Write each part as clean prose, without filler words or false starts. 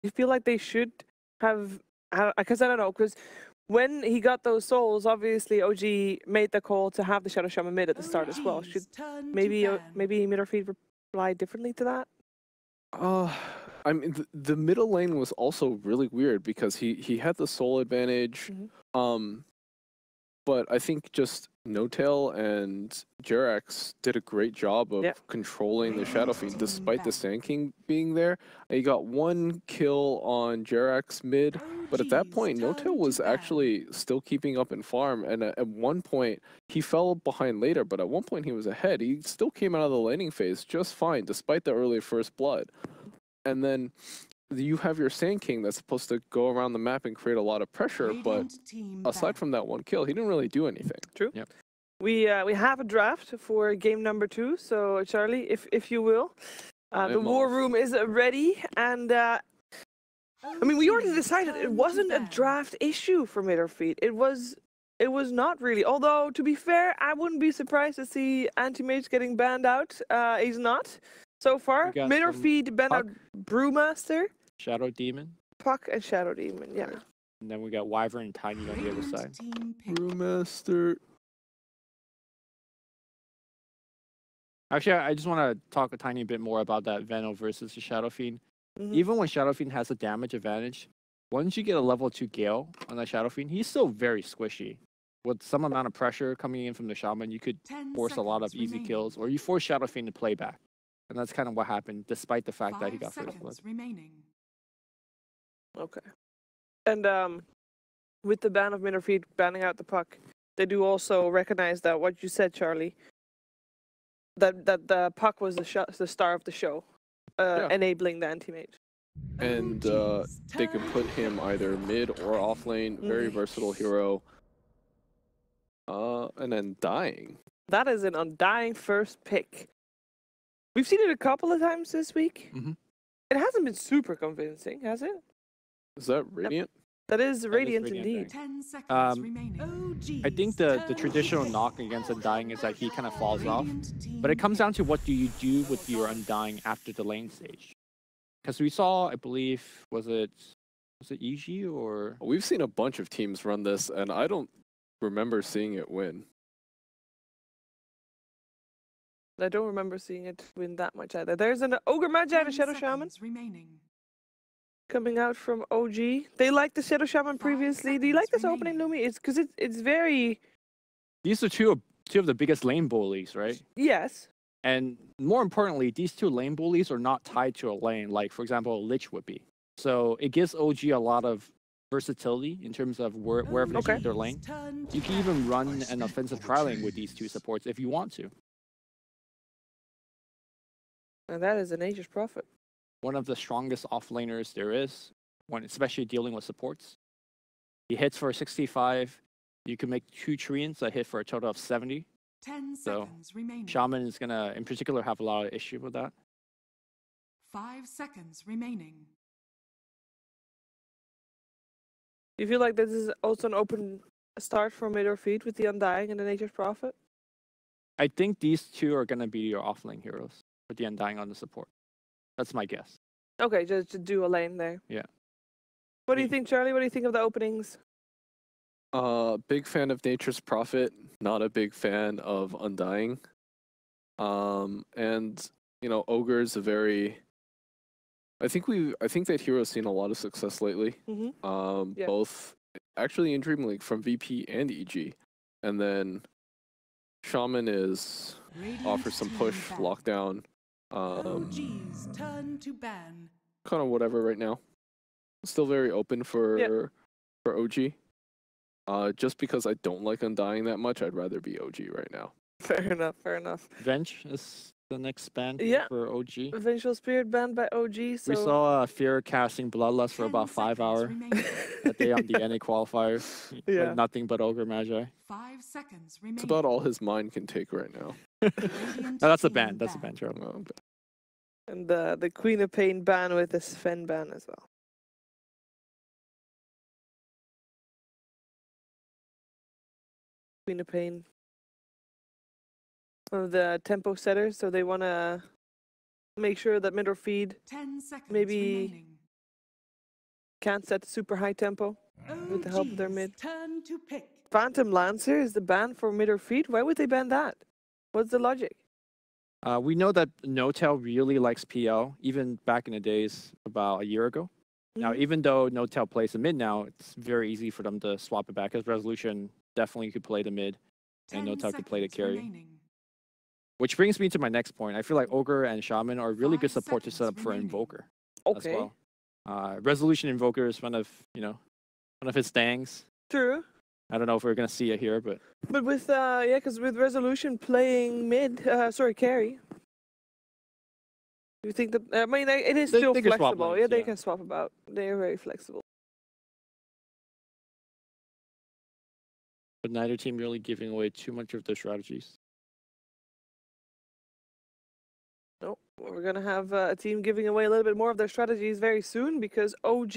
you feel like they should have, because I don't know, because when he got those souls, obviously OG made the call to have the Shadow Shaman mid at the start as well. Should maybe mid or feed reply differently to that? I mean, the middle lane was also really weird because he had the soul advantage. But I think just No-Tail and Jerax did a great job of controlling the Shadow Fiend despite the Sand King being there. He got 1 kill on Jerax mid, but at that point, No-Tail was actually still keeping up in farm, and at one point, he fell behind later, but at one point he was ahead. He still came out of the laning phase just fine, despite the early first blood. And then you have your Sand King that's supposed to go around the map and create a lot of pressure, but aside from that 1 kill, he didn't really do anything. True. Yep. We have a draft for game number 2, so Charlie, if you will. The war room is ready, and I mean, we already decided it wasn't a draft issue for mid or feed. It was not really. Although, to be fair, I wouldn't be surprised to see Anti-Mage getting banned out. He's not. So far, mid or feed banned out Brewmaster, Shadow Demon, Puck, and Shadow Demon. Yeah. And then we got Wyvern and Tiny on the other side. Brewmaster. Actually, I just want to talk a tiny bit more about that Veno versus the Shadow Fiend. Even when Shadow Fiend has a damage advantage, once you get a level 2 Gale on that Shadow Fiend, he's still very squishy. With some amount of pressure coming in from the Shaman, you could force a lot of easy kills, or you force Shadow Fiend to play back. And that's kind of what happened, despite the fact that he got first blood. Okay. And with the ban of mid or feed banning out the Puck, they do also recognize that what you said, Charlie, that the Puck was the star of the show, enabling the anti-mage. And they can put him either mid or off lane, very versatile hero. And then Dying. That is an Undying first pick. We've seen it a couple of times this week. It hasn't been super convincing, has it? Is that Radiant? That is Radiant indeed. 10 seconds remaining. I think the traditional knock against Undying is that he kind of falls off. But it comes down to what do you do with your Undying after the lane stage. Because we saw, I believe, was it EG or... We've seen a bunch of teams run this, and I don't remember seeing it win. I don't remember seeing it win that much either. There's an Ogre Magi and a Shadow Shaman coming out from OG. They liked the Shadow Shaman previously. Do you like this opening, Lumi? It's because it's very... These are two of the biggest lane bullies, right? Yes. And more importantly, these two lane bullies are not tied to a lane, like, for example, Lich would be. So it gives OG a lot of versatility in terms of wherever they keep their lane. You can even run an offensive tri-lane with these two supports if you want to. And that is a Nature's Prophet. One of the strongest off-laners there is, especially dealing with supports. He hits for 65. You can make 2 Treants that hit for a total of 70. 10 seconds remaining. Shaman is going to, in particular, have a lot of issue with that. 5 seconds remaining. Do you feel like this is also an open start for mid or feed with the Undying and the Nature's Prophet? I think these two are going to be your off-lane heroes with the Undying on the support. That's my guess. Okay, just to do a lane there. Yeah. What do you think, Charlie? What do you think of the openings? Big fan of Nature's Prophet, not a big fan of Undying. And you know, Ogre's a very... I think that hero's seen a lot of success lately. Both actually in DreamLeague from VP and EG. And then Shaman offers some push, lockdown. OG's turn to ban. Kind of whatever right now. Still very open for OG. Just because I don't like Undying that much, I'd rather be OG right now. Fair enough, fair enough. Venge is the next ban for OG. Vengeful Spirit banned by OG. So... We saw Fear casting Bloodlust for about 5 hours that day on the NA qualifier. Like nothing but Ogre Magi. 5 seconds remaining. It's about all his mind can take right now. No, that's a ban. That's a ban, Charlie. Oh, okay. And the Queen of Pain ban with the Sven ban as well. Queen of Pain. One of the tempo setters, so they want to make sure that mid or feed 10 seconds maybe remaining. can't set super high tempo with the help of their mid. Turn to pick. Phantom Lancer is the ban for mid or feed. Why would they ban that? What's the logic? We know that No-Tail really likes PL, even back in the days about a year ago. Now, even though No-Tail plays the mid now, it's very easy for them to swap it back, because Resolution definitely could play the mid, and No-Tail could play the carry. Remaining. Which brings me to my next point. I feel like Ogre and Shaman are really good 5 support to set up seconds for remaining. Invoker Okay. as well. Resolution Invoker is one of his things. True. I don't know if we're gonna see it here, but with because with Resolution playing mid, carry. You think that? I mean, it is still they can swap flexible. lanes, Yeah, they yeah. can swap about. They are very flexible. but neither team really giving away too much of their strategies. No, we're gonna have a team giving away a little bit more of their strategies very soon because OG,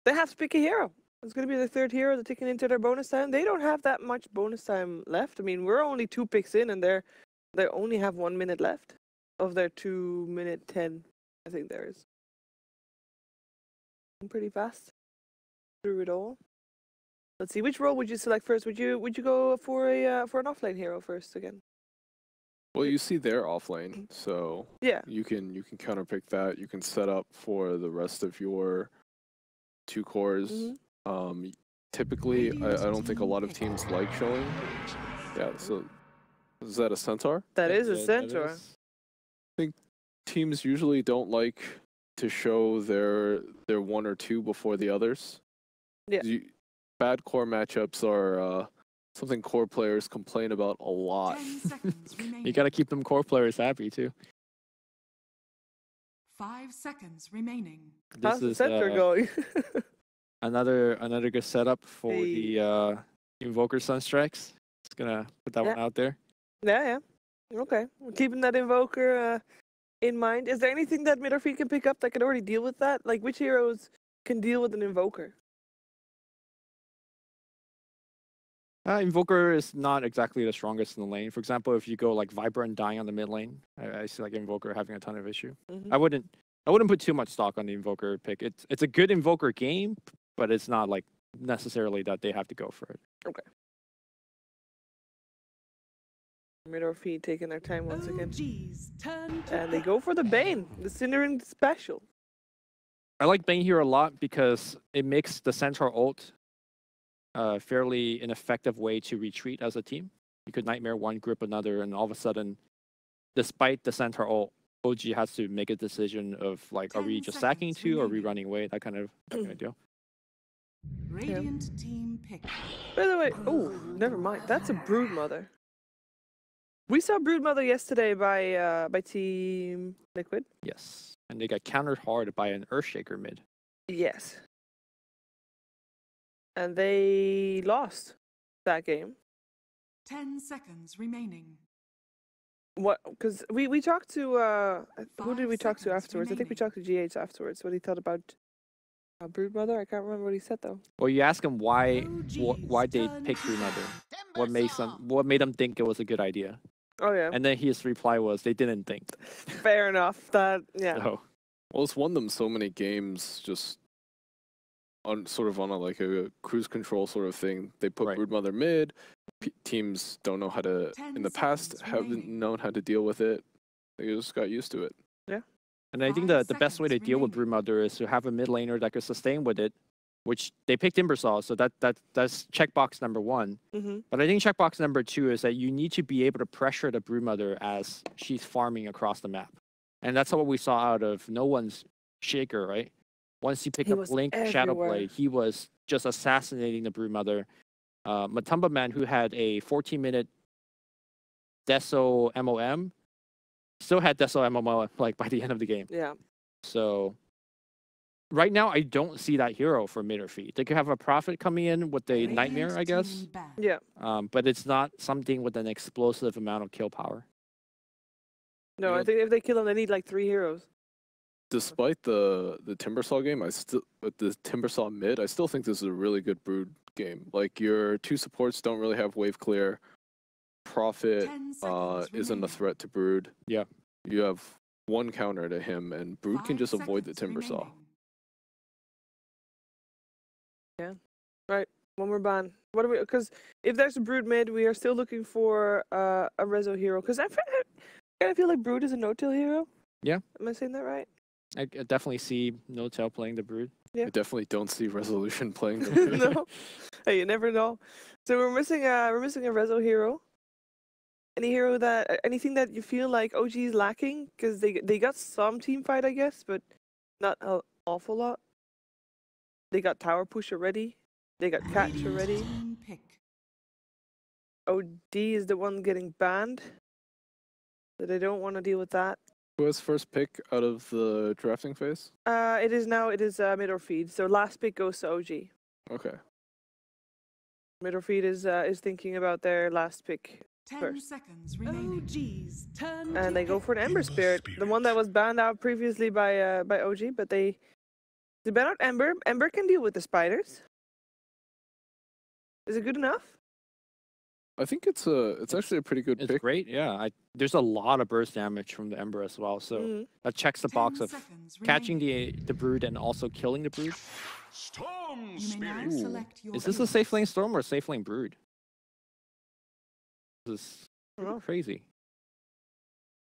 they have to pick a hero. It's gonna be the third hero they're taking into their bonus time. They don't have that much bonus time left. I mean, we're only 2 picks in, and they only have 1 minute left of their 2-minute 10. I think there is. Pretty fast through it all. Let's see, which role would you select first? Would you go for an offlane hero first again? Well, you see their offlane, so Yeah. you can counterpick that. You can set up for the rest of your 2 cores. Typically, I don't think a lot of teams like showing. Yeah, so is that a centaur? That is a Yeah, that centaur. is. I think teams usually don't like to show their 1 or 2 before the others. Yeah. Bad core matchups are something core players complain about a lot. 10 seconds remaining. You gotta keep them core players happy too. 5 seconds remaining. How's This the is centaur going? another good setup for Hey. the Invoker Sunstrikes. Just gonna put that one out there. Yeah. Okay. We're keeping that Invoker in mind. Is there anything that mid or feed can pick up that can already deal with that? Like, which heroes can deal with an Invoker? Invoker is not exactly the strongest in the lane. For example, if you go like Vibrant dying on the mid lane, I see like Invoker having a ton of issue. Mhm. I wouldn't put too much stock on the Invoker pick. It's a good Invoker game, but it's not like necessarily that they have to go for it. Okay. Mid or feed taking their time once again. OG's turn to And they pick. go for the Bane, the Cinderin special. I like Bane here a lot because it makes the Centaur ult fairly an effective way to retreat as a team. You could Nightmare one, grip another, and all of a sudden, despite the Centaur ult, OG has to make a decision of like, are we 10 just sacking seconds two or are we remaining. running away? That kind of deal. Radiant team pick. By the way, oh, never mind. That's a Broodmother. We saw Broodmother yesterday by Team Liquid. Yes. And they got countered hard by an Earthshaker mid. Yes. And they lost that game. 10 seconds remaining. What? Because we talked to who did 5 we talk to seconds afterwards? I think we remaining. talked to GH afterwards. What he thought about Broodmother. I can't remember what he said though. Well, you ask them why OG's they turn picked to Broodmother. pick. What made them think it was a good idea? Oh yeah. And then his reply was they didn't think. Fair enough. That yeah. So Well, it's won them so many games just on a cruise control sort of thing. They put Right. Broodmother mid. Teams don't know how to, 10 in the past, seconds haven't remaining. known how to deal with it. They just got used to it. And I think 5 the best way to seconds deal with remaining. Broodmother is to have a mid laner that could sustain with it, which they picked Timbersaw, so that's checkbox number 1. Mm-hmm. But I think checkbox number 2 is that you need to be able to pressure the Broodmother as she's farming across the map. And that's what we saw out of No One's Shaker, right? Once he picked He up was Link everywhere. Shadowplay, he was just assassinating the Broodmother. Matumba Man, who had a 14-minute Deso MOM, still had Deso MOM like by the end of the game. Yeah. So right now, I don't see that hero for mid or feed. They could have a Prophet coming in with a Radiant Nightmare, I guess. team ban. Yeah. But it's not something with an explosive amount of kill power. No, You I know- think if they kill him, they need like 3 heroes. Despite the Timbersaw game, with the Timbersaw mid, I still think this is a really good Brood game. Like, your 2 supports don't really have wave clear. Prophet 10 seconds isn't a remaining. threat to Brood. Yeah. You have 1 counter to him, and Brood can 5 just avoid the seconds Timbersaw. remaining. Yeah. Right. One more ban. What are we? Because if there's a Brood mid, we are still looking for a Rezo hero. Because I kind of feel like Brood is a no-till hero. Yeah. Am I saying that right? I definitely see No-Tail playing the Brood. Yeah. I definitely don't see Resolution playing the Brood. No. Hey, you never know. So we're missing a Rezo hero. Anything that you feel like OG is lacking? Because they got some team fight, I guess, but not an awful lot. They got tower push already. They got catch already. OD is the one getting banned. So they don't want to deal with that. Who has first pick out of the drafting phase? It is mid or feed. So last pick goes to OG. Okay. Mid or feed is thinking about their last pick 10 first. seconds remaining. OG's turn And to they go pick. for an Ember Spirit, the one that was banned out previously by OG, but they ban out Ember. Ember can deal with the spiders. Is it good enough? I think it's actually a pretty good It's pick. great, yeah. There's a lot of burst damage from the Ember as well, so that checks the box 10 of seconds catching remaining. the Brood and also killing the Brood. You may now select your Is this a safe lane Storm or a safe lane Brood? This is crazy.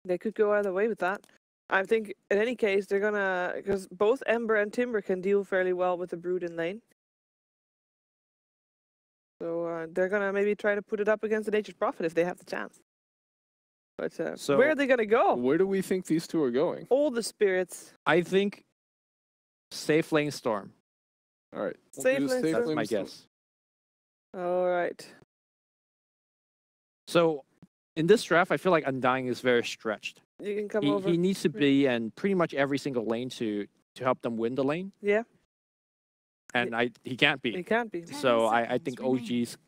They could go either way with that. I think in any case they're gonna, because both Ember and Timber can deal fairly well with the Brood in lane. So they're gonna maybe try to put it up against the Nature's Prophet if they have the chance. But So- where are they gonna go? Where do we think these two are going? All the spirits. I think safe lane Storm. All right. Safe do lane safe Storm. That's my Storm. guess. All right. So in this draft, I feel like Undying is very stretched. You can come over. He needs to be in pretty much every single lane to help them win the lane, Yeah, and he can't be. it can't be. So I 10 think seconds OG's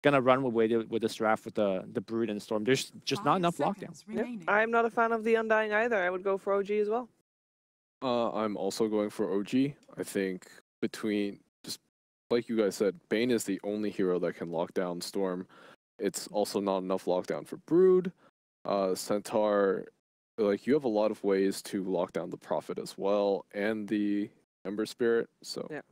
gonna run with this draft with the Brood and Storm. There's just not 5 enough lockdown. seconds Yep. remaining. I'm not a fan of the Undying either. I would go for OG as well. I'm also going for OG. I think between, just like you guys said, Bane is the only hero that can lock down Storm. It's also not enough lockdown for Brood. Centaur, like, you have a lot of ways to lock down the Prophet as well, and the Ember Spirit. So Yeah.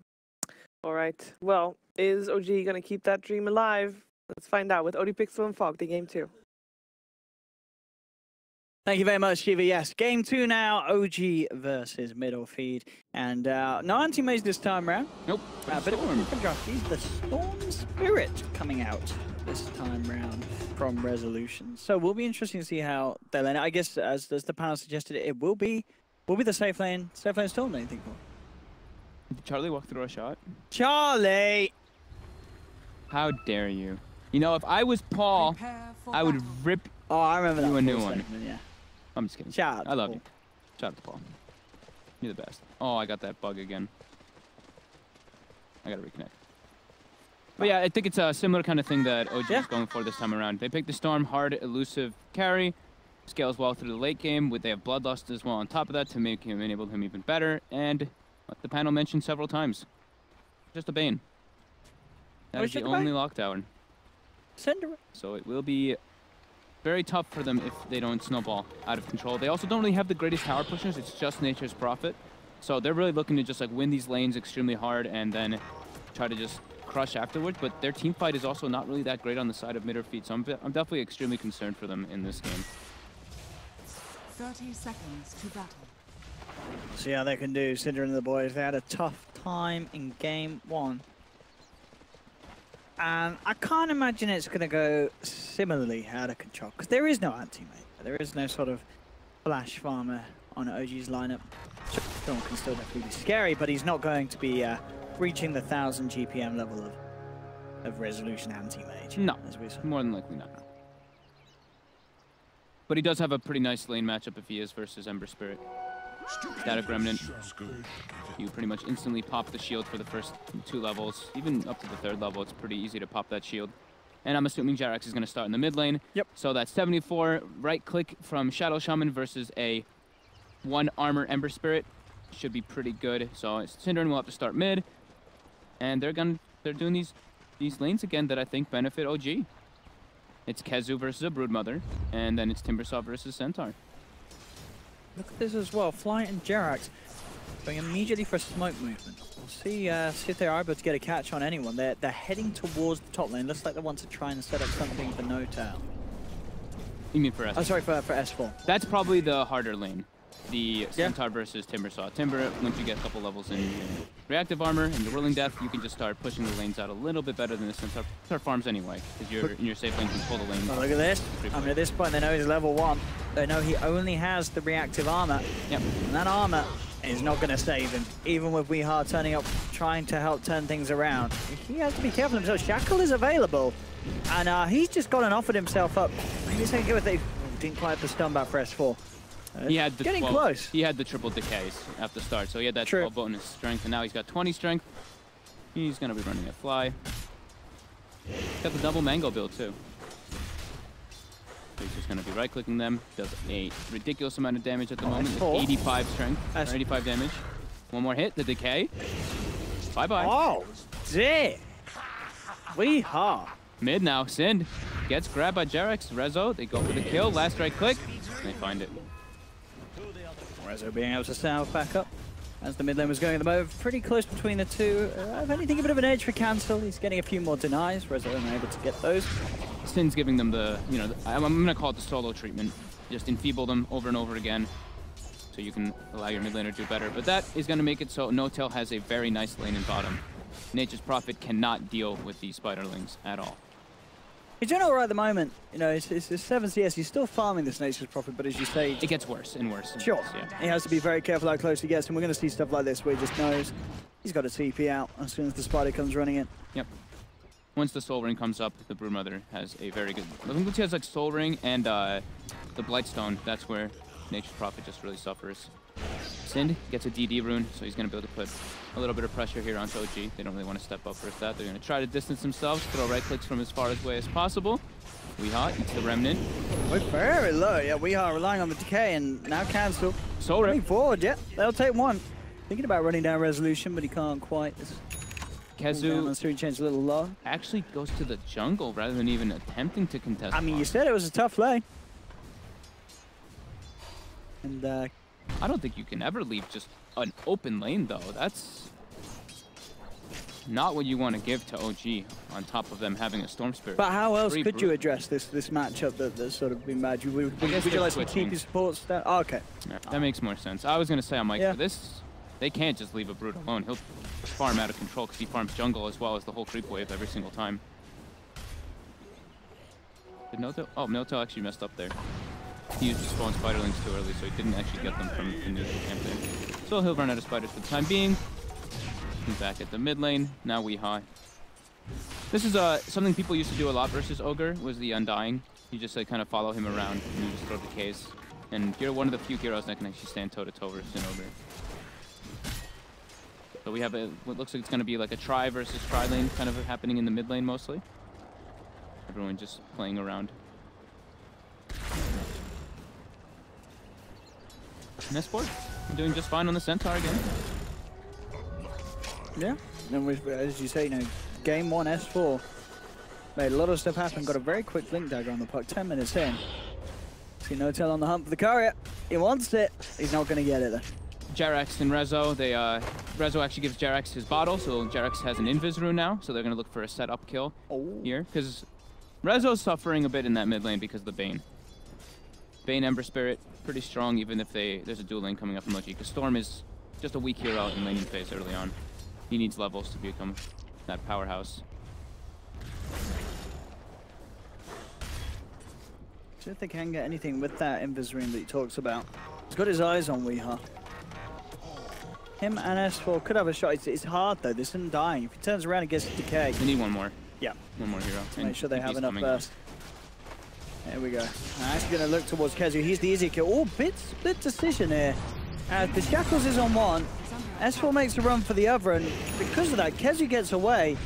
All right. Well, is OG gonna keep that dream alive? Let's find out with OD Pixel and Fog, the game 2. Thank you very much, Shiva. Yes, game 2 now, OG versus Middle Feed. And no anti-mage this time around. Nope. But he's the Storm Spirit coming out this time round from Resolution. So we'll be interesting to see how they lane. I guess, as the panel suggested, it will be the safe lane Storm, don't you think? Did Charlie walk through a shot? Charlie! How dare you? You know, if I was Paul, Prepare for I would battle. rip. Oh, I remember that. You a new full one. segment, yeah. I'm just kidding. Shout out I to love Paul. you. Shout out to Paul. You're the best. Oh, I got that bug again. I gotta reconnect. But yeah, I think it's a similar kind of thing that OG is going for this time around. They picked the Storm, hard, elusive carry, scales well through the late game. They have Bloodlust as well on top of that to make him enable him even better. And like the panel mentioned several times, just a Bane. That is the only lockdown. Cinder. So it will be very tough for them if they don't snowball out of control. They also don't really have the greatest tower pushers. It's just Nature's Prophet. So they're really looking to just like win these lanes extremely hard and then try to just crush afterwards. But their team fight is also not really that great on the side of mid or feet. So I'm definitely extremely concerned for them in this game. 30 seconds to battle. See how they can do. Cinder and the boys, they had a tough time in game 1. And I can't imagine it's going to go similarly out of control, because there is no anti-mate. There is no sort of flash farmer on OG's lineup. Storm can still definitely be scary, but he's not going to be reaching the 1000 GPM level of resolution anti-mage. No, as we saw. more than likely not. But he does have a pretty nice lane matchup if he is versus Ember Spirit. Static Remnant, you pretty much instantly pop the shield for the first 2 levels. Even up to the 3rd level, it's pretty easy to pop that shield. And I'm assuming Jarax is going to start in the mid lane. Yep. So that 74 right click from Shadow Shaman versus a 1 armor Ember Spirit should be pretty good. So Synderen will have to start mid. And they're doing these lanes again that I think benefit OG. It's Kezu versus a Broodmother, and then it's Timbersaw versus Centaur. Look at this as well. Flight and Jerax Going immediately for a smoke movement. We'll see if they are able to get a catch on anyone. They're heading towards the top lane. Looks like they want to try and set up something for No-Tail. You mean for S4? Oh, sorry, for S4. That's probably the harder lane. The Centaur versus Timber Saw. Timber, once you get a couple levels in reactive armor and your Whirling Death, you can just start pushing the lanes out a little bit better than the Centaur. Centaur farms anyway, because you're in your safe lane, you can pull the lane. Oh, look at this. I mean, at this point, they know he's level 1. They know he only has the reactive armor. Yep. And that armor is not going to save him, even with Weehaw turning up, trying to help turn things around. He has to be careful himself. Shackle is available, and he's just gone and offered himself up. Maybe he's going to give it. Didn't quite have the stun back for S4. He had the getting close. He had the triple decays at the start, so he had that 12 bonus strength, and now he's got 20 strength. He's going to be running a fly. Got the double mango build, too. So he's just going to be right-clicking them. Does a ridiculous amount of damage at the moment. With 85 strength, or 85 damage. One more hit, the decay. Bye-bye. Oh, dear. Weehaw. Mid now, Sind gets grabbed by Jarex. Rezo, they go for the kill. Last right click, and they find it. Rezo being able to stand back up as the mid lane was going at the moment. Pretty close between the two. If anything, a bit of an edge for Cancel. He's getting a few more denies. Rezo unable to get those. Sin's giving them the, I'm going to call it the solo treatment. Just enfeeble them over and over again so you can allow your mid laner to do better. But that is going to make it so No-Tail has a very nice lane in bottom. Nature's Prophet cannot deal with these spiderlings at all. He's doing all right at the moment. It's 7 CS. He's still farming this Nature's Prophet, but as you say... It gets worse and worse. Sure. Yeah. He has to be very careful how close he gets, and we're going to see stuff like this where he just knows he's got a TP out as soon as the spider comes running in. Yep. Once the Soul Ring comes up, the Broodmother has a very good... I think she has like Soul Ring and the Blightstone. That's where Nature's Prophet just really suffers. Sind gets a DD rune, so he's going to be able to put a little bit of pressure here onto OG. They don't really want to step up for that. They're going to try to distance themselves, throw right clicks from as far away as possible. Weehaw eats the Remnant. We're very low. Yeah, Weehaw relying on the decay, and now Cancel. Soul Ring. Moving forward, yeah. They'll take one. Thinking about running down Resolution, but he can't quite. Kezu changed a little low. actually goes to the jungle rather than even attempting to contest. I mean, you said it was a tough lane. And I don't think you can ever leave just an open lane, though. That's not what you want to give to OG on top of them having a Storm Spirit. But how else could you address this matchup that's sort of been bad? Would you like to keep your supports down? Oh, okay. Yeah, that makes more sense. I was going to say on Mike, for this, they can't just leave a Brood alone. He'll farm out of control because he farms jungle as well as the whole creep wave every single time. Did No-Tail? Oh, No-Tail actually messed up there. He used to spawn spiderlings too early, so he didn't actually get them from the neutral camp there. So he'll run out of spiders for the time being. He's back at the mid lane. Now Weehaw. This is something people used to do a lot versus Ogre, was the Undying. You just kind of follow him around and you just throw decays. And you're one of the few heroes that can actually stand toe-to-toe versus an Ogre. So we have what looks like it's going to be like a try versus try lane kind of happening in the mid lane mostly. Everyone just playing around. And S4, I'm doing just fine on the Centaur again. Yeah, and as you say, game 1 S4 made a lot of stuff happen. Got a very quick blink dagger on the puck. 10 minutes in. See No-Tail on the hunt for the courier. He wants it. He's not going to get it though. Jarex and Rezo, Rezo actually gives Jarex his bottle, so Jarex has an invis rune now, so they're going to look for a setup kill here, because Rezo's suffering a bit in that mid lane because of the Bane. Bane Ember Spirit, pretty strong even if there's a dual lane coming up from OG, because Storm is just a weak hero in laning phase early on. He needs levels to become that powerhouse. See if they can get anything with that invis rune that he talks about. He's got his eyes on Weehaw. Him and S4 could have a shot. It's hard though, this isn't dying. If he turns around and gets decay. We need one more. Yeah. One more hero. To make sure they have enough burst. There we go. Actually going to look towards Kezu. He's the easier kill. Oh, split decision here. The Shackles is on one. S4 makes a run for the other, and because of that, Kezu gets away.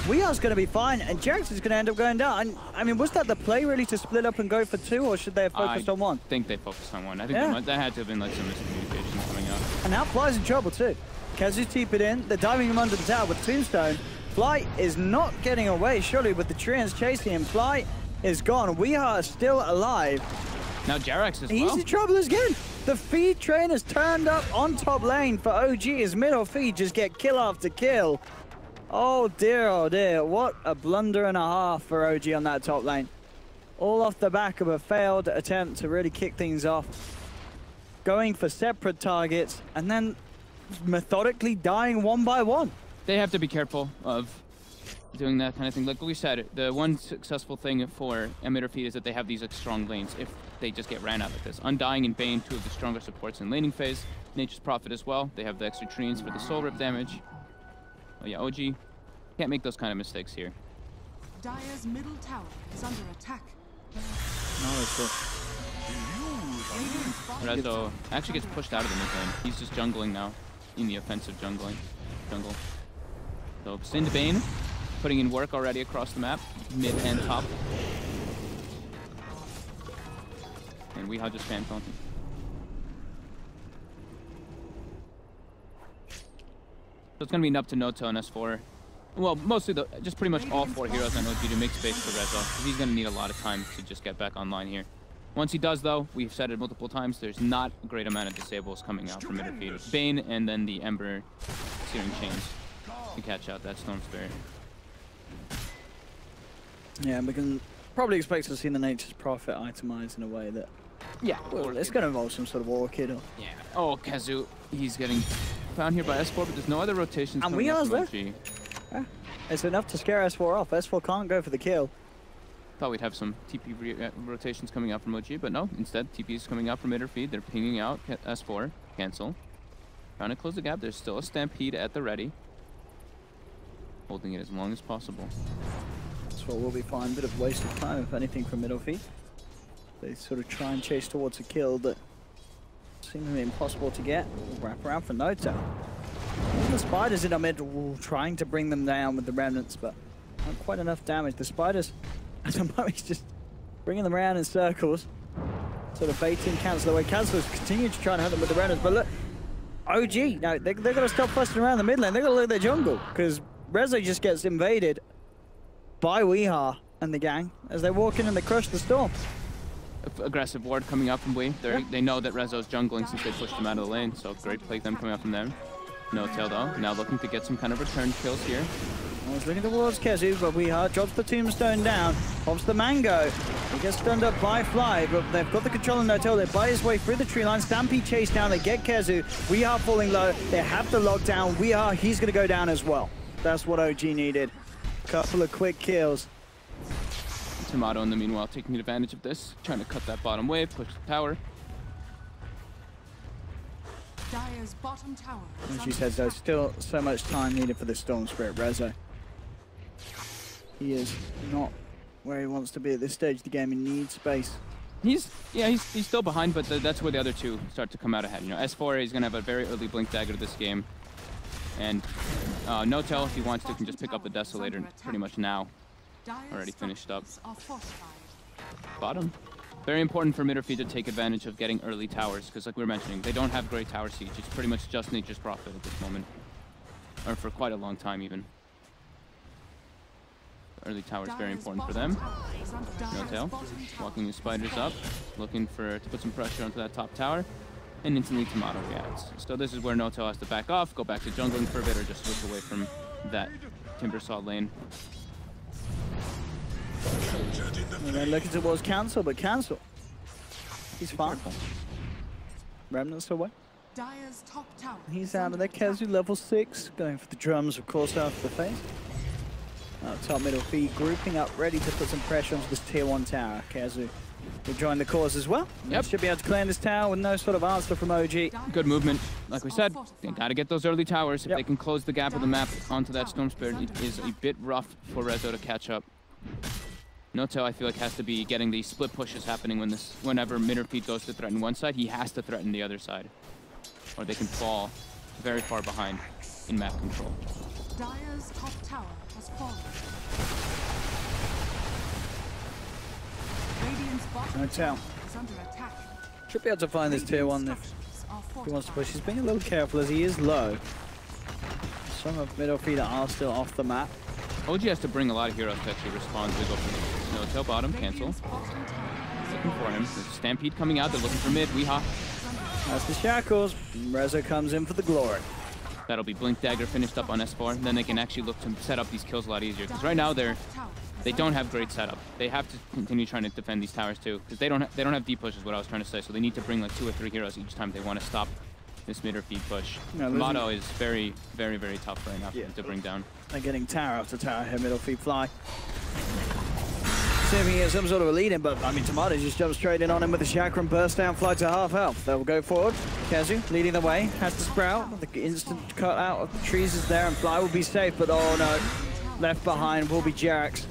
Weeha's going to be fine, and Jarex is going to end up going down. I mean, was that the play really to split up and go for two, or should they have focused on one? I think they focused on one. I think that had to have been like some miscommunication coming out. And now Fly's in trouble too. Kezu's TP'd in. They're diving him under the tower with Tombstone. Fly is not getting away, surely, with the Treants chasing him. Fly is gone. Weehaw is still alive. Now Jarex is He's in trouble again. The feed train has turned up on top lane for OG as middle feed just get kill after kill. Oh dear, what a blunder and a half for OG on that top lane. All off the back of a failed attempt to really kick things off. Going for separate targets and then methodically dying one by one. They have to be careful of doing that kind of thing. Like we said, the one successful thing for emitter feed is that they have these like strong lanes. If they just get ran out like this, Undying and Bane, two of the stronger supports in laning phase. Nature's Prophet as well. They have the extra treants for the soul rip damage. Oh yeah, OG can't make those kind of mistakes here. Dire's middle tower is under attack. Rezo actually gets pushed out of the mid lane. He's just jungling now in the offensive jungle. So Sin to Bane, putting in work already across the map, mid and top. And Weehaw just fan taunting. So it's going to be up to Noto and S4. Well, mostly just pretty much all 4 heroes on OG to make space for Rezo. He's going to need a lot of time to just get back online here. Once he does, though, we've said it multiple times, there's not a great amount of disables coming out from midfield. Bane and then the Ember Searing Chains to catch out that Storm Spirit. Yeah, we can probably expect to see the Nature's Prophet itemized in a way that... Yeah. Well, it's going to involve some sort of Orchid or... Yeah. Oh, Kazu, he's getting found here by S4, but there's no other rotations and coming out from OG. Yeah. It's enough to scare S4 off. S4 can't go for the kill. Thought we'd have some TP rotations coming out from OG, but no. Instead, TP is coming out from mid or feed. They're pinging out S4. Cancel. Trying to close the gap. There's still a Stampede at the ready. Holding it as long as possible. S4 will be fine. Bit of waste of time, if anything, from middle feed. They sort of try and chase towards a kill that seemingly impossible to get. Wrap around for Noto. The Spiders in our mid, trying to bring them down with the Remnants, but not quite enough damage. The Spiders, at the moment, he's just bringing them around in circles, sort of baiting Cancel away. Cancel's continuing to try and hunt them with the Remnants, but look, OG, no, they've got to stop fussing around the mid lane. They've got to look at their jungle, because Rezo just gets invaded by Weehaw and the gang as they walk in and they crush the Storm. Aggressive ward coming out from Wee. They know that Rezo's jungling since they pushed him out of the lane, so great play them coming out from them. No tail though, now looking to get some kind of return kills here. I was looking towards Kezu, but Weehaw drops the tombstone down, pops the mango. He gets stunned up by Fly, but they've got the control on Notel. They buy his way through the tree line. Stampede chase down, they get Kezu. Weehaw falling low, they have the lockdown. Weehaw, he's gonna go down as well. That's what OG needed. Couple of quick kills. Tomato in the meanwhile taking advantage of this, trying to cut that bottom wave, push the tower. Dire's bottom tower. As she says, there's still so much time needed for the Storm Spirit. Rezo, he is not where he wants to be at this stage of the game. He needs space. He's still behind, but that's where the other two start to come out ahead. You know, S4 is gonna have a very early blink dagger to this game, and Notel, if he wants to, can just pick up the Desolator pretty much now. Already finished up. Bottom. Very important for Midderfeed to take advantage of getting early towers, because like we were mentioning, they don't have great tower siege. It's pretty much just Nature's Prophet at this moment. Or for quite a long time even. Early tower is very important for them. No tail. Walking the spiders up, looking to put some pressure onto that top tower. And instantly Tomato reacts. So this is where Notel has to back off, go back to jungling for a bit, or just switch away from that Timbersaw lane. And then looking towards Cancel, but Cancel, he's fine. Remnants away. Dire's top tower. He's out of there. Kezu level 6, going for the drums, of course, after the phase. Top middle feed grouping up, ready to put some pressure onto this tier 1 tower. Kezu will join the cause as well. Yep. Should be able to clear this tower with no sort of answer from OG. Good movement. Like we said, they gotta get those early towers. If they can close the gap of the map onto that Storm Spirit, it is a bit rough for Rezo to catch up. Noto, I feel like, has to be getting these split pushes happening whenever Midderfeed goes to threaten one side, he has to threaten the other side. Or they can fall very far behind in map control. Dire's top tower has fallen. Radiant's bottom Notel is under attack. should be able to find this tier 1 if he wants to push. He's being a little careful as he is low. Some of middle feed are still off the map. OG has to bring a lot of heroes to actually respond to go for Notel bottom, cancel. Looking for him. There's a Stampede coming out, they're looking for mid, Weehaw. That's the shackles. Rezo comes in for the glory. That'll be Blink Dagger finished up on S4, and then they can actually look to set up these kills a lot easier. Because right now they don't have great setup. They have to continue trying to defend these towers too, because they don't have deep pushes. What I was trying to say, so they need to bring like 2 or 3 heroes each time they want to stop this mid or feed push. Motto is very, very, very tough right now for them to bring down. They're getting tower after tower here, middle feed fly. See if he gets some sort of a lead in, but I mean, Tomato just jumps straight in on him with the chakra and burst down, fly to half health. They'll go forward. Kezu leading the way, has the sprout. The instant cut out of the trees is there, and Fly will be safe, but oh no. Left behind will be Jerax.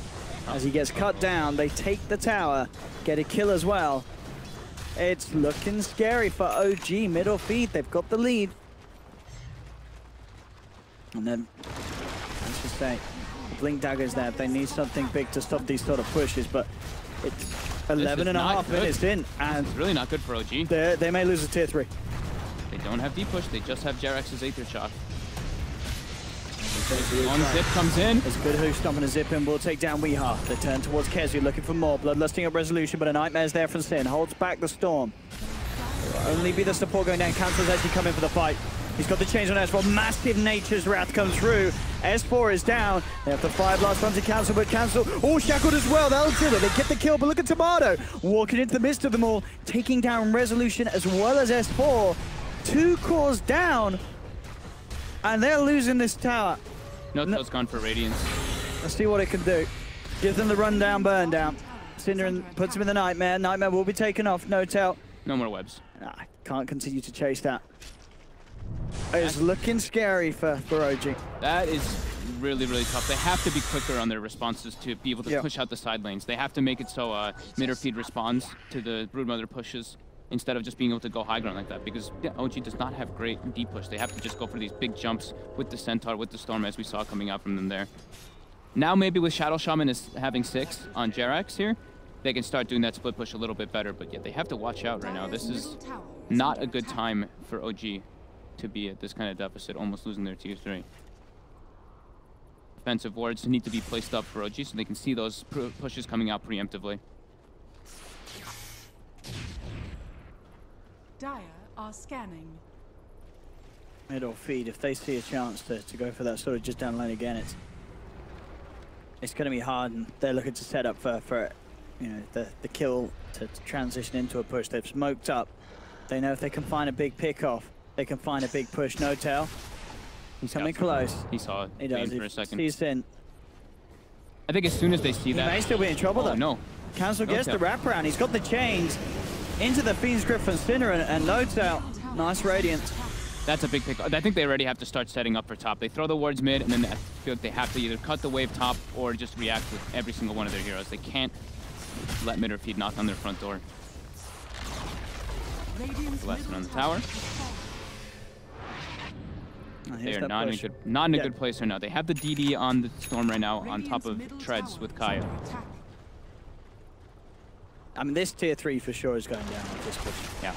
As he gets cut down, they take the tower, get a kill as well. It's looking scary for OG, middle feed. They've got the lead. And then, let's just say, Blink Dagger's there. They need something big to stop these sort of pushes, but it's 11.5 minutes in, and it's really not good for OG. They may lose a tier 3. They don't have deep push. They just have Jerax's Aether Shock. One zip comes in. It's good who's stomping a zip in. Will take down Weeha. They turn towards Kezu, looking for more. Bloodlusting up Resolution, but a Nightmare's there from Sin. Holds back the Storm. It'll only be the support going down. Cancel's actually coming for the fight. He's got the change on S4. Massive Nature's Wrath comes through. S4 is down. They have the Fire Blast onto Cancel, but Cancel, oh, shackled as well. They'll do it. They get the kill, but look at Tomato. Walking into the midst of them all, taking down Resolution as well as S4. 2 cores down, and they're losing this tower. No-Tail's gone for Radiance. Let's see what it can do. Gives them the rundown, burn down. Cinder puts him in the Nightmare. Nightmare will be taken off. No-Tail. No more webs. I can't continue to chase that. It's looking scary for OG. That is really, really tough. They have to be quicker on their responses to be able to push out the side lanes. They have to make it so mid or feed responds to the Broodmother pushes instead of just being able to go high ground like that, because OG does not have great deep push. They have to just go for these big jumps with the Centaur, with the Storm, as we saw coming out from them there. Now maybe with Shadow Shaman is having 6 on Jerax here, they can start doing that split push a little bit better, but yeah, they have to watch out right now. This is not a good time for OG to be at this kind of deficit, almost losing their tier 3. Defensive wards need to be placed up for OG so they can see those pushes coming out preemptively. Dire are scanning. Middle feed, if they see a chance to go for that sort of just down lane again, it's going to be hard, and they're looking to set up for you know, the kill to transition into a push. They've smoked up. They know if they can find a big pick off, they can find a big push. No-Tail. He's coming close. He saw it. He does. For a second. He's in. I think as soon as they see that, he may still be in trouble though. No. Cancel gets the wraparound. He's got the chains into the Fiend's Grip from Sinner and No-Tail. Nice Radiance. That's a big pick. I think they already have to start setting up for top. They throw the wards mid, and then I feel like they have to either cut the wave top or just react with every single one of their heroes. They can't let mid or feed knock on their front door. Lesson on the tower. They are not in a good place right now. They have the DD on the Storm right now on top of Treads with Kaya. I mean, this tier 3 for sure is going down with this push. Yeah.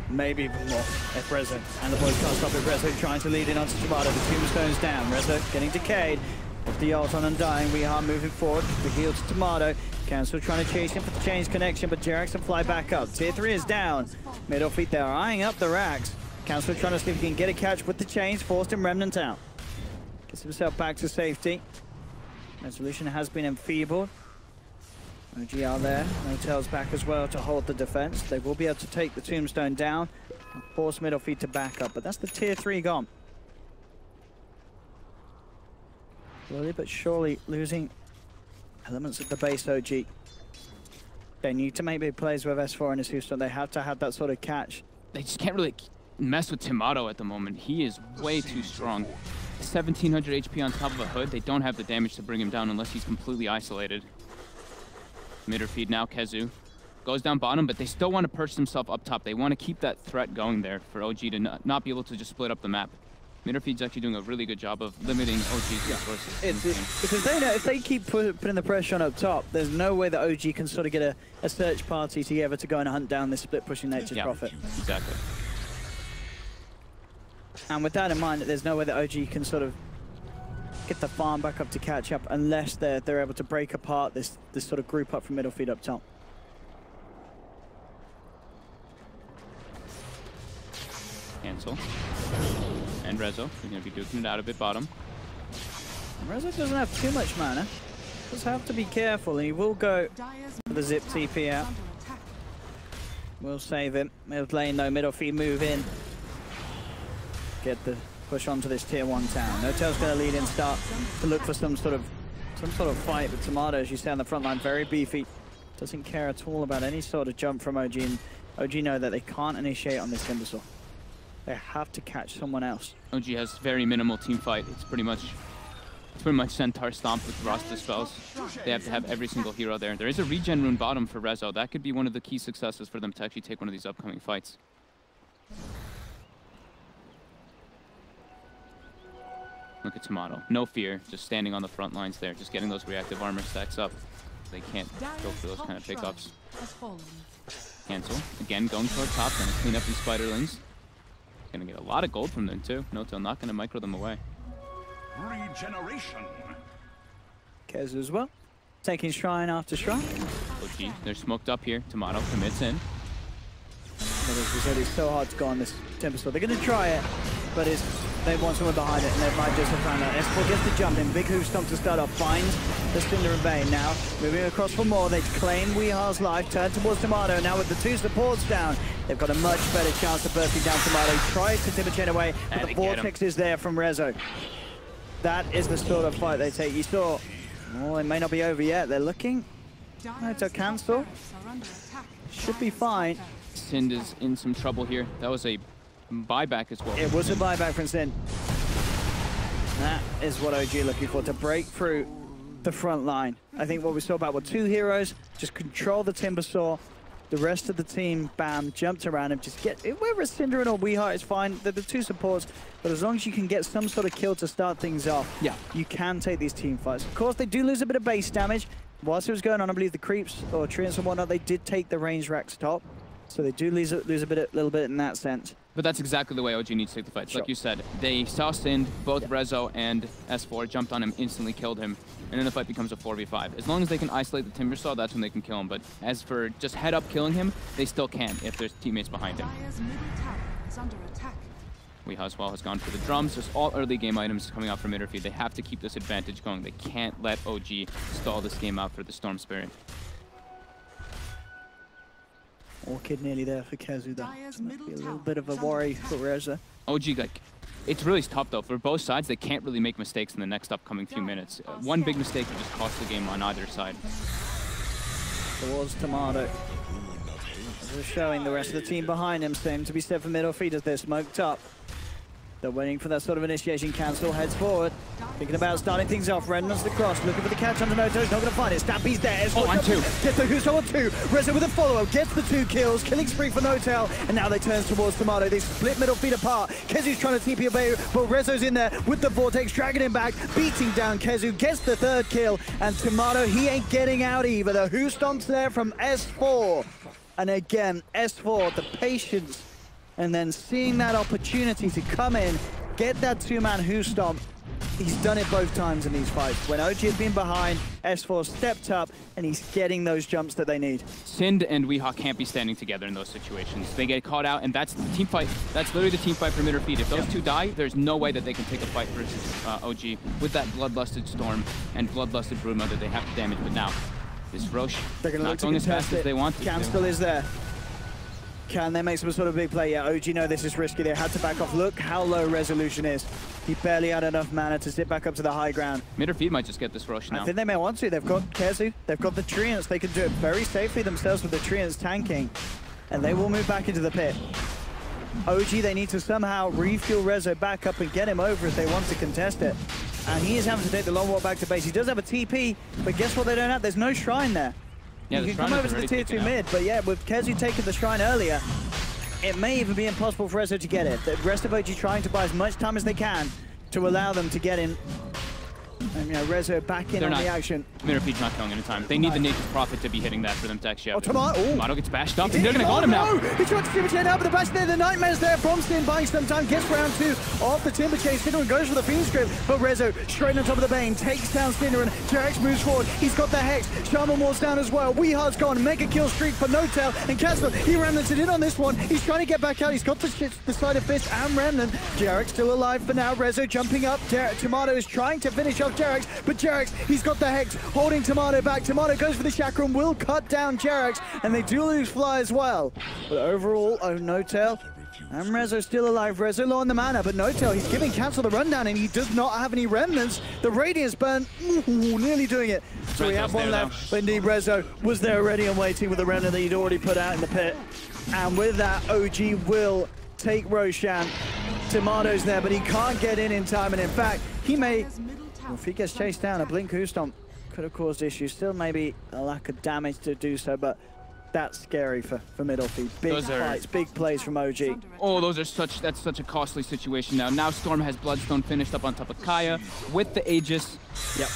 Maybe even more if Rezo and the boys can't stop it. Rezo trying to lead in onto Tomato. The tombstone's down. Rezo getting decayed. With the ult on Undying, we are moving forward. The heal to Tomato. Cancel trying to chase him for the change connection, but Jerax can fly back up. Tier 3 is down. Middle feet, they're eyeing up the racks. Cancel trying to see if he can get a catch with the chains, forced him Remnant out. Gets himself back to safety. Resolution has been enfeebled. OG are there. No-Tail's back as well to hold the defense. They will be able to take the tombstone down and force middle feet to back up, but that's the tier 3 gone. Slowly but surely losing elements of the base OG. They need to make big plays with S4 and his Houston. They have to have that sort of catch. They just can't really mess with Tomato at the moment. He is way too strong. 1700 HP on top of a hood. They don't have the damage to bring him down unless he's completely isolated. Mid or feed now, Kezu goes down bottom, but they still want to perch themselves up top. They want to keep that threat going there for OG to not be able to just split up the map. Mid or feed's actually doing a really good job of limiting OG's resources. Because they know if they keep putting the pressure on up top, there's no way that OG can sort of get a search party together to go and hunt down this split pushing Nature's Prophet. Exactly. And with that in mind, there's no way that OG can sort of get the farm back up to catch up unless they're able to break apart this sort of group up from middle feed up top. cancel. And Rezo, they're going to be duking it out a bit bottom. Rezo doesn't have too much mana. Just have to be careful, and he will go for the zip TP out. We'll save him. Mid lane, no middle feed, move in. Get the push onto this tier 1 town. Notel's going to lead in, start to look for some sort of fight. But Tomato, as you say on the front line, very beefy. Doesn't care at all about any sort of jump from OG. And OG know that they can't initiate on this Timbersaw. They have to catch someone else. OG has very minimal team fight. It's pretty much Centaur Stomp with Rasta spells. They have to have every single hero there. There is a regen rune bottom for Rezo. That could be one of the key successes for them to actually take one of these upcoming fights. Look at Tomato. No fear, just standing on the front lines there, just getting those reactive armor stacks up. They can't go for those kind of pickups. Cancel. Again, going toward top, gonna clean up these spiderlings. Gonna get a lot of gold from them too. Notel not gonna micro them away. Regeneration. Kez as well. Taking shrine after shrine. OG, they're smoked up here. Tomato commits in. But as we said, it's so hard to go on this Tempest. They're going to try it, but they want someone behind it, and they might just have found out. S4 gets the jump in. Big Hoof Stomp to start off. Finds the Cinder and Bane. Now, moving across for more. They claim Weehar's life. Turn towards Tomato. Now with the 2 supports down, they've got a much better chance of bursting down Tomato. Tries to Timber Chain away, but the Vortex is there from Rezo. That is the sort of fight they take. You saw, well, it may not be over yet. They're looking. No, to cancel. Should be fine. Sind is in some trouble here. That was a buyback as well. It was a buyback from Sind. That is what OG are looking for, to break through the front line. I think what we saw about were 2 heroes, just control the Timbersaw. The rest of the team, bam, jumped around him. Just get, whether it's Cinderin or Weeheart, it's fine. They're the 2 supports, but as long as you can get some sort of kill to start things off, yeah, you can take these team fights. Of course, they do lose a bit of base damage. Whilst it was going on, I believe the creeps or treants and whatnot, they did take the range racks top. So they do lose a little bit in that sense. But that's exactly the way OG needs to take the fights. Sure. Like you said, they saw Sind, both Rezo and S4 jumped on him, instantly killed him, and then the fight becomes a 4v5. As long as they can isolate the Timbersaw, that's when they can kill him. But as for just head up killing him, they still can't if there's teammates behind him. Weeha as well has gone for the drums. There's all early game items coming out from Midderfeed. They have to keep this advantage going. They can't let OG stall this game out for the Storm Spirit. Orchid nearly there for Kezu, though. It's might be a little bit of a worry for Reza. OG, like, it's really tough, though. For both sides, they can't really make mistakes in the next upcoming few minutes. One big mistake would just cost the game on either side. Towards Tomato. They're showing the rest of the team behind him. Same to be said for middle feed as they're smoked up. They're waiting for that sort of initiation. Cancel heads forward. Thinking about starting things off. Redmond's the cross. Looking for the catch on the Noto. He's not going to find it. Stampy's there. Oh, and 2. Gets the Huso on 2. Rezo with a follow-up. Gets the 2 kills. Killing spree for Notel. And now they turn towards Tomato. They split middle feet apart. Kezu's trying to TP away, but Rezo's in there with the Vortex. Dragging him back. Beating down Kezu. Gets the 3rd kill. And Tomato, he ain't getting out either. The Who Stomps there from S4. And again, S4, the patience. And then seeing that opportunity to come in, get that 2-man Who Stomp. He's done it both times in these fights. When OG has been behind, S4 stepped up, and he's getting those jumps that they need. Sind and Weeha can't be standing together in those situations. They get caught out, and that's the team fight. That's literally the team fight for Midderfeed. If those 2 die, there's no way that they can take a fight versus OG with that Bloodlusted Storm and Bloodlusted Broodmother. They have to damage, but now this Roche not going as fast as they want to. Cam still is there. Can they make some sort of big play? Yeah, OG know this is risky. They had to back off. Look how low resolution is. He barely had enough mana to sit back up to the high ground. Midderfeed might just get this rush now. I think they may want to. They've got Kezu. They've got the Treants. They can do it very safely themselves with the Treants tanking. And they will move back into the pit. OG, they need to somehow refuel Rezo back up and get him over if they want to contest it. And he is having to take the long walk back to base. He does have a TP, but guess what they don't have? There's no shrine there. Yeah, you can come over to the tier 2 mid, but yeah, with Kezu taking the shrine earlier, it may even be impossible for Rezo to get it. The rest of OG trying to buy as much time as they can to allow them to get in And, you know, Rezo back in on the action. Mirafeed's not killing any time. They need the Nature's Prophet to be hitting that for them to actually have Tomato gets bashed up, and they're going to go him now. He tried to Timber Chain out, but the bash there, the Nightmares there from Stin, buying some time, gets round 2 off the Timber Chain. Sinner goes for the Fiend Script, but Rezo straight on top of the Bane, takes down Sinner, and Jarex moves forward. He's got the Hex, Shaman Ward's down as well. Weehard's gone, mega kill streak for No Tail, and Casper, he remnanted in on this one. He's trying to get back out, he's got the side of Fist and Remnant. Jarex still alive for now, Rezo jumping up. Tomato is trying to finish off Jarex, but Jarex, he's got the Hex, holding Tomato back. Tomato goes for the Chakram, will cut down Jarex, and they do lose Fly as well. But overall, No Tail and Rezo still alive. Rezo low on the mana, but No Tail, he's giving Cancel the rundown, and he does not have any remnants. The Radiance burn, nearly doing it. So we have one left, but indeed Rezo was there already and waiting with the remnant that he'd already put out in the pit. And with that, OG will take Roshan. Tomato's there, but he can't get in time, and in fact, he may, if he gets chased down, a Blink Stomp could have caused issues. Still maybe a lack of damage to do so, but that's scary for middle feed. Big fights, big plays from OG. Oh, that's such a costly situation now. Now Storm has Bloodstone finished up on top of Kaya with the Aegis. Yep.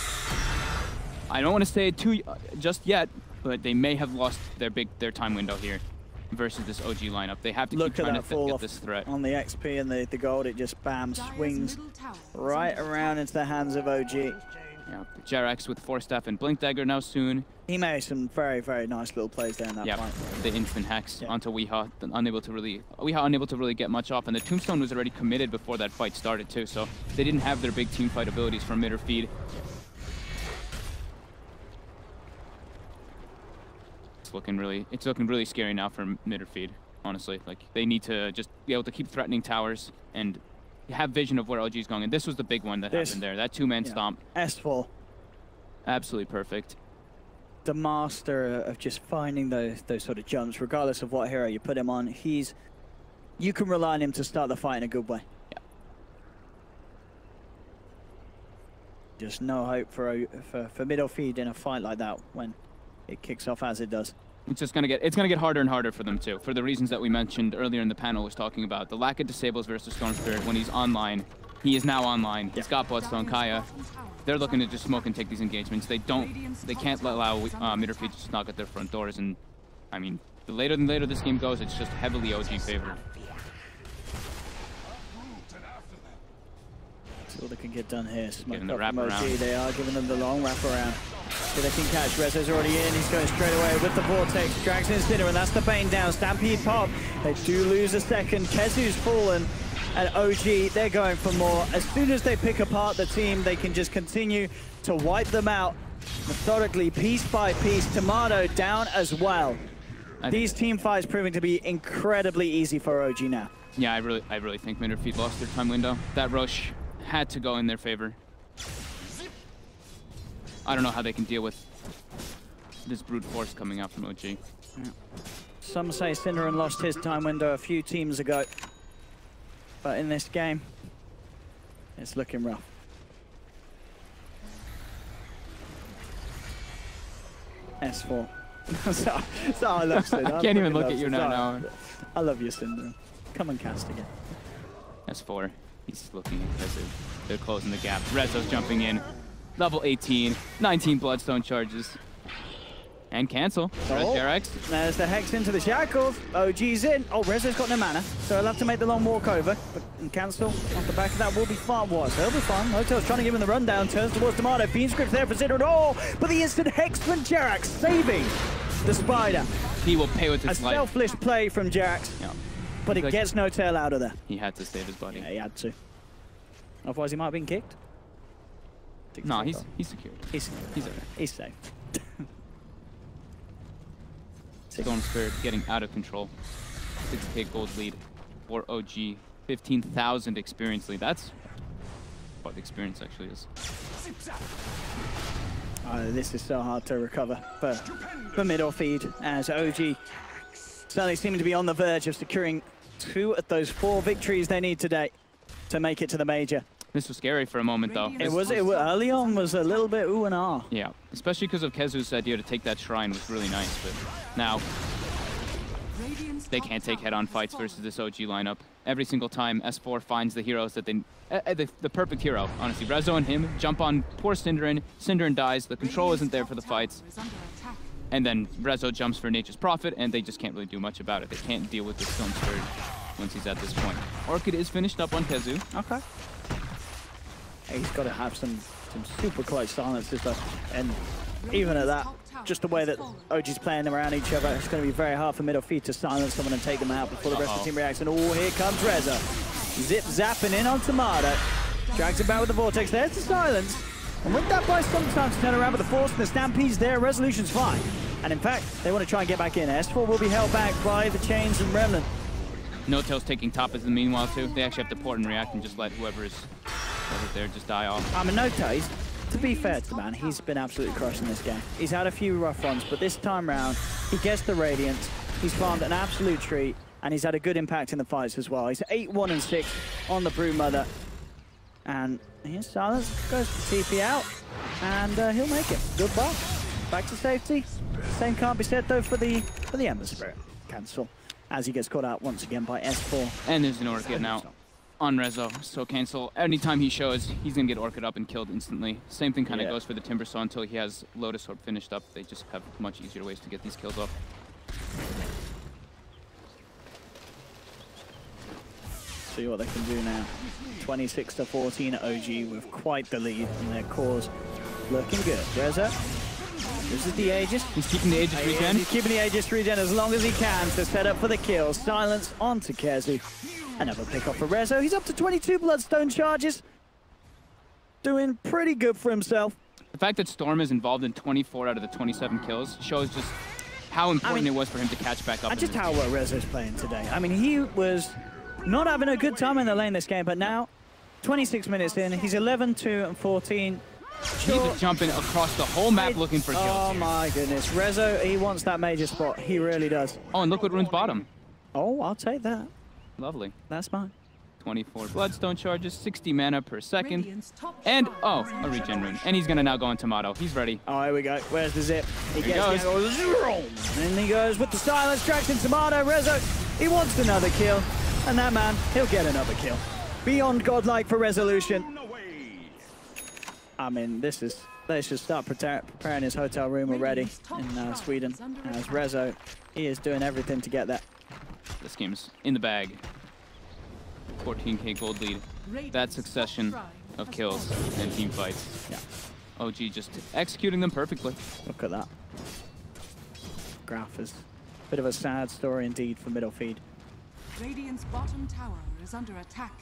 I don't want to say it just yet, but they may have lost their time window here versus this OG lineup. They have to keep trying to get this threat. On the XP and the gold, it just bam, swings right around into the hands of OG. Yeah, Jarex with Force Staff and Blink Dagger now soon. He made some very, very nice little plays there in that fight. The instant Hex onto Weehaw, unable to really get much off, and the Tombstone was already committed before that fight started too, so they didn't have their big team fight abilities from mid or feed. It's looking really scary now for mid or feed, honestly. Like, they need to just be able to keep threatening towers and have vision of where OG is going, and this was the big one that happened there. That two-man stomp. S4. Absolutely perfect. The master of just finding those sort of jumps, regardless of what hero you put him on. You can rely on him to start the fight in a good way. Yeah. Just no hope for middle feed in a fight like that when it kicks off as it does. It's gonna get harder and harder for them too, for the reasons that we mentioned earlier in the panel was talking about. The lack of disables versus Storm Spirit when he's online. He is now online. He's got Bloodstone, Kaya. They're looking to just smoke and take these engagements. They can't allow Midderfeed to just knock at their front doors, and I mean, the later this game goes, it's just heavily OG favored. See what they can get done here. Getting the wrap around. They are giving them the long wrap around. So they can catch. Rezo's already in. He's going straight away with the Vortex. Drags in Sinner, and that's the Bane down. Stampede pop. They do lose a second. Kezu's fallen. And OG, they're going for more. As soon as they pick apart the team, they can just continue to wipe them out methodically, piece by piece. Tomato down as well. These team fights proving to be incredibly easy for OG now. Yeah, I really think Midderfeed lost their time window. That rush had to go in their favor. I don't know how they can deal with this brute force coming out from OG. Yeah. Some say Synderen lost his time window a few teams ago. But in this game, it's looking rough. S4. so I love Synderen. I can't even look at you now. I love you, Synderen. Come and cast again. S4. He's looking impressive. They're closing the gap. Rezo's jumping in. Level 18. 19 Bloodstone charges. And cancel. Jarex. There's the Hex into the shackles. OG's in. Oh, Rezo's got no mana, so he'll have to make the long walk over. But cancel off the back of that will be far worse. He'll be fine. Hotel's trying to give him the rundown. Turns towards Tomato. Fiend Script there for Zidra. Oh, but the instant Hex from Jarex saving the Spider. He will pay with his life. A selfless play from Jarex. Yeah. But it gets No Tail out of there. He had to save his body. Yeah, he had to. Otherwise, he might have been kicked. No, he's secured. He's okay. He's safe. Storm Spirit getting out of control. 6k gold lead for OG. 15,000 experience lead. That's what the experience actually is. This is so hard to recover for middle feed, as OG certainly seeming to be on the verge of securing 2 of those 4 victories they need today to make it to the major. This was scary for a moment, though. It was early on was a little bit ooh and ah. Yeah, especially because of Kezu's idea to take that shrine was really nice, but now they can't take head-on fights versus this OG lineup. every single time S4 finds the heroes that they... the perfect hero, honestly. Rezo and him jump on poor Synderin. Synderin dies. The control isn't there for the fights. And then Rezo jumps for Nature's Prophet, and they just can't really do much about it. They can't deal with the Stone Scourge once he's at this point. Orchid is finished up on Kezu. Okay. He's got to have some super close silences, though. And even at that, just the way that OG's playing them around each other, it's going to be very hard for middle feed to silence someone and take them out before the rest of the team reacts. And here comes Rezo. Zip zapping in on Tomato. Drags it back with the Vortex. There's the silence. And with that by sometimes turn around with the Force and the Stampede's there, Resolution's fine. And in fact, they want to try and get back in. S4 will be held back by the Chains and Remnant. No-Tail's taking top as the meanwhile, too. They actually have to port and react and just let whoever's there just die off. I mean, No-Tail, to be fair to the man, he's been absolutely crushing this game. He's had a few rough ones, but this time round, he gets the Radiance. He's farmed an absolute treat, and he's had a good impact in the fights as well. He's 8-1-6 on the Broodmother. And here's Silence, goes for TP out, and he'll make it. Goodbye. Back to safety. Same can't be said, though, for the Ember Spirit. Cancel, as he gets caught out once again by S4. And there's an Orchid now on Rezo, so cancel. Anytime he shows, he's going to get Orchid up and killed instantly. Same thing kind of goes for the Timbersaw until he has Lotus Orb finished up. They just have much easier ways to get these kills off. See what they can do now. 26-14 OG with quite the lead in their cause. Looking good. Rezo. This is the Aegis. He's keeping the Aegis regen. He's keeping the Aegis regen as long as he can to set up for the kill. Silence onto Kezu. Another pick off for Rezo. He's up to 22 Bloodstone charges. Doing pretty good for himself. The fact that Storm is involved in 24 out of the 27 kills shows just how important it was for him to catch back up. And just how well Rezo's playing today. I mean, he was not having a good time in the lane this game, but now, 26 minutes in, he's 11-2-14. Sure. He's jumping across the whole map looking for kills. Oh my goodness. Rezo, he wants that major spot. He really does. Oh, and look what runes bottom. Oh, I'll take that. Lovely. That's mine. 24 Bloodstone charges, 60 mana per second. And, oh, a regen rune. And he's going to now go on Tomato. He's ready. Oh, here we go. Where's the zip? He goes. And he goes with the silence, tracks in Tomato. Rezo, he wants another kill. And that man, he'll get another kill. Beyond godlike for Resolution. I mean, they should start preparing his hotel room already in Sweden. As Rezo, he is doing everything to get that. This game's in the bag. 14k gold lead. That succession of kills and team fights. Yeah. OG just executing them perfectly. Look at that. Graph is a bit of a sad story indeed for middle feed. Radiant's bottom tower is under attack.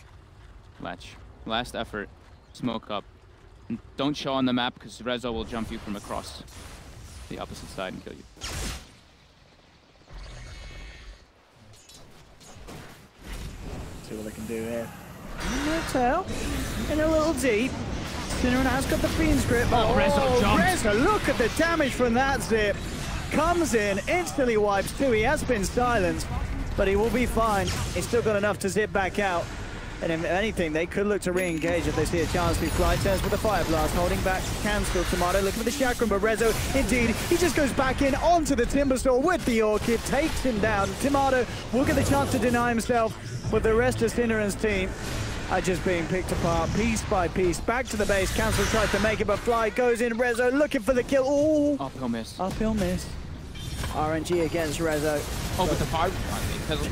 Latch. Last effort. Smoke up. And don't show on the map because Rezo will jump you from across the opposite side and kill you. See what they can do here. No-Tail in a little deep. Synderin has got the Fiend's Grip. Oh, Rezo jumps. Rezo, look at the damage from that zip. Comes in, instantly wipes too. He has been silenced, but he will be fine. He's still got enough to zip back out. And if anything, they could look to re-engage if they see a chance to fly. Turns with the Fire Blast, holding back cancel. Tomato looking for the Chakram, but Rezo, indeed, he just goes back in onto the Timbersaw with the Orchid, takes him down. Tomato will get the chance to deny himself, but the rest of Synderin's team are just being picked apart piece by piece. Back to the base, Cancel tries to make it, but Fly goes in. Rezo looking for the kill. Ooh. Uphill miss. Uphill miss. RNG against Rezo. Oh, but the fire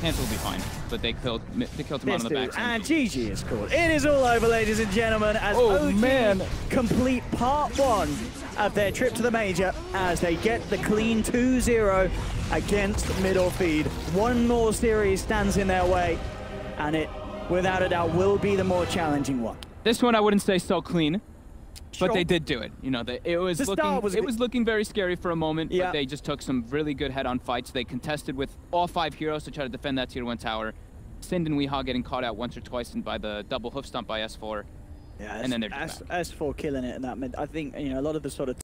cancel will be fine. But they killed him on the back. And GG is called. It is all over, ladies and gentlemen, as OG complete part one of their trip to the major as they get the clean 2-0 against middle feed. One more series stands in their way, and it, without a doubt, will be the more challenging one. This one I wouldn't say so clean. But they did do it. You know, it was looking very scary for a moment, but they just took some really good head-on fights. They contested with all 5 heroes to try to defend that tier 1 tower. Sind and Weehaw getting caught out once or twice by the double hoof stomp by S4. Yeah, and then they're just S4 killing it in that mid. I think, you know, a lot of the sort of